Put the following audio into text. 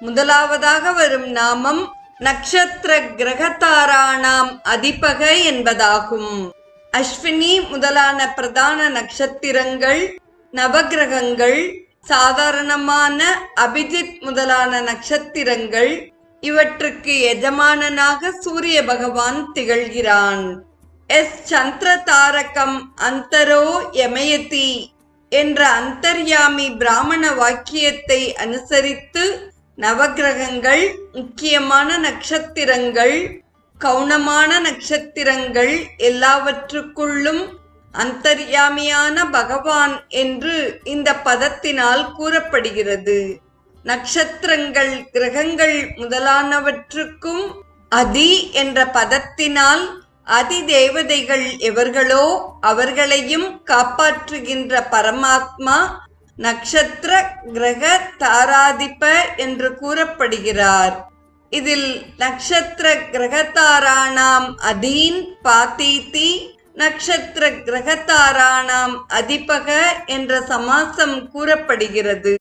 முதலாவதாக வரும் நாமம் நக்ஷத்திர கிரகதாராணாம் அதிபக என்பதாகும். அஸ்வினி முதலான பிரதான நட்சத்திரங்கள், நவகிரகங்கள், சாதாரணமான அபிஜித் முதலான நட்சத்திரங்கள் இவற்றுக்கு எஜமானனாக சூரிய பகவான் திகழ்கிறான். எஸ் சந்திர தாரகம் அந்தரோ யமயதி என்ற அந்தர்யாமி பிராமண வாக்கியத்தை அனுசரித்து நவகிரகங்கள், முக்கியமான நட்சத்திரங்கள், கவுனமான நட்சத்திரங்கள் எல்லாவற்றுக்குள்ளும் அந்தர்யாமியான பகவான் என்று இந்த பதத்தினால் கூறப்படுகிறது. நட்சத்திரங்கள், கிரகங்கள் முதலானவற்றுக்கும் அதி என்ற பதத்தினால் அதி தேவதைகள் எவர்களோ அவர்களையும் காப்பாற்றுகின்ற பரமாத்மா நக்ஷத்திர கிரக தாராதிப என்று கூறப்படுகிறார். இதில் நக்ஷத்திர கிரகதாராணாம் அதீன் பாதீதி, நக்ஷத்திர கிரகதாராணாம் அதிபக என்ற சமாசம் கூறப்படுகிறது.